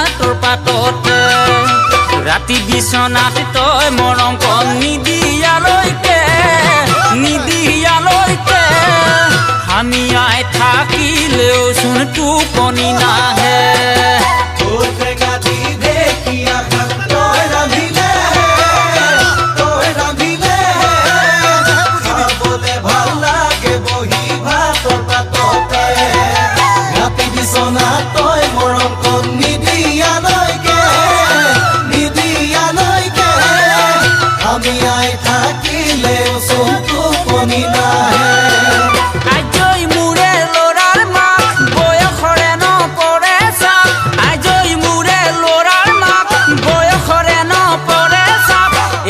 ভাতৰ পাততে ৰাতি বিচনাত তই মৰম কম নিদিয়ালৈকে আমি আই থাকিলেও চোন টোপনি নাহে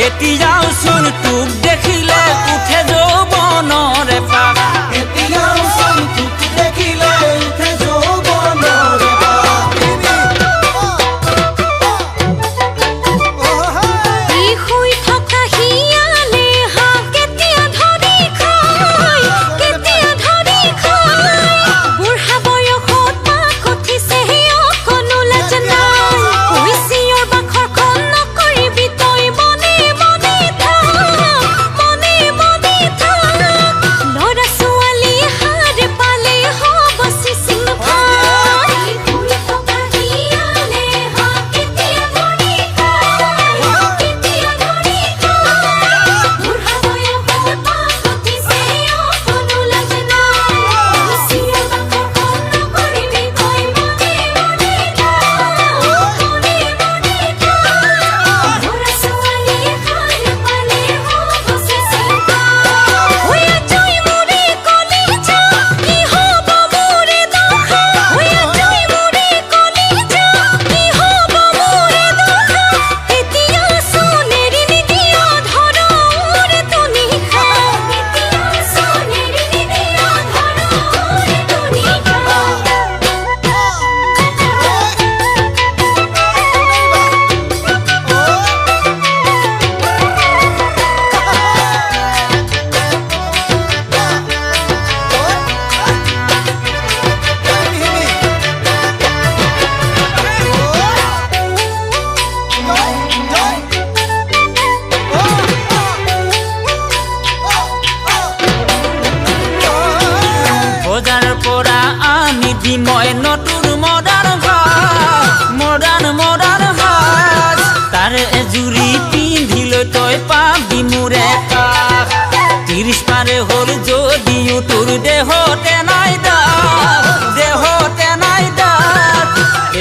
এতিয়াও চোন তোক দেখিলে উঠে যৌৱনৰে পাক এতিয়াও চোন তোক দেখিলে উঠে যৌৱনৰে পাক ই শুই থকা হিয়ালে হাঁহ কেতিয়া ধৰি খায় বুঢ়া বয়সত পাক উঠিছে অকণো লাজ নাই কৈছিয়ৰ বাখৰখন নকৰিবি তই বজাৰৰ পৰা আনি দি মই নতুন মডাৰ্ণ সাজ তাৰে এজুৰি পিন্ধি লৈ তই পাবি মোৰে কাষ 30 পাৰে হ'ল যদিও তোৰ দেহতে নাই দাগ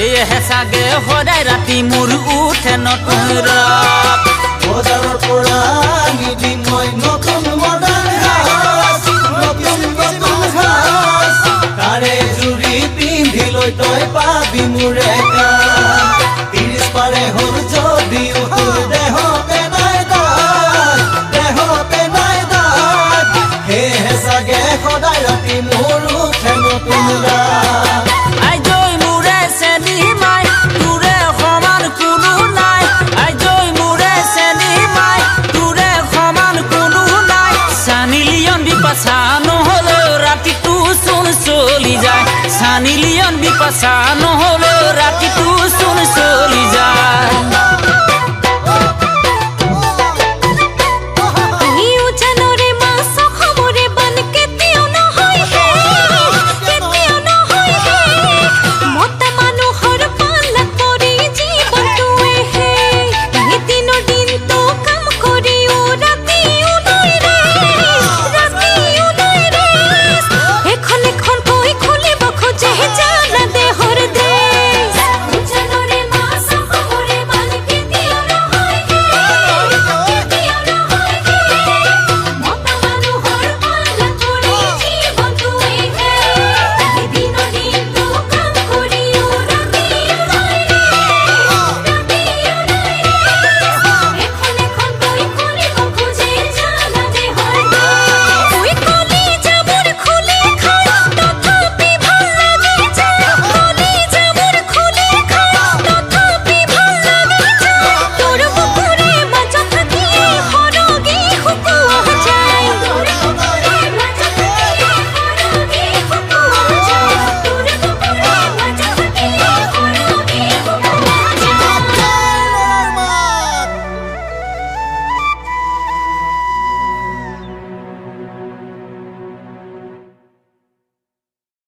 এয়েহে চাগে সদায় ৰাতি মোৰ উঠে নতুন ৰাপ বজাৰৰ পৰা আনি দি মই নতুন মডাৰ্ণ তই পাবি মোৰে কাষ 30 পাৰে হ'ল যদিও তোৰ দেহতে নাই দাগ সেয়েহে চাগে সদায় ৰাতি মোৰ উঠে নতুন ৰাপ আইজৈ মোৰে চেনি মাই তোৰে সমান কোনো নাই আইজৈ মোৰে চেনি মাই তোৰে সমান কোনো নাই চানি লিয়ন বিপাশা নহ'লেও ৰাতিটো চোন চলি যায় চানি লিয়ন বিপাশা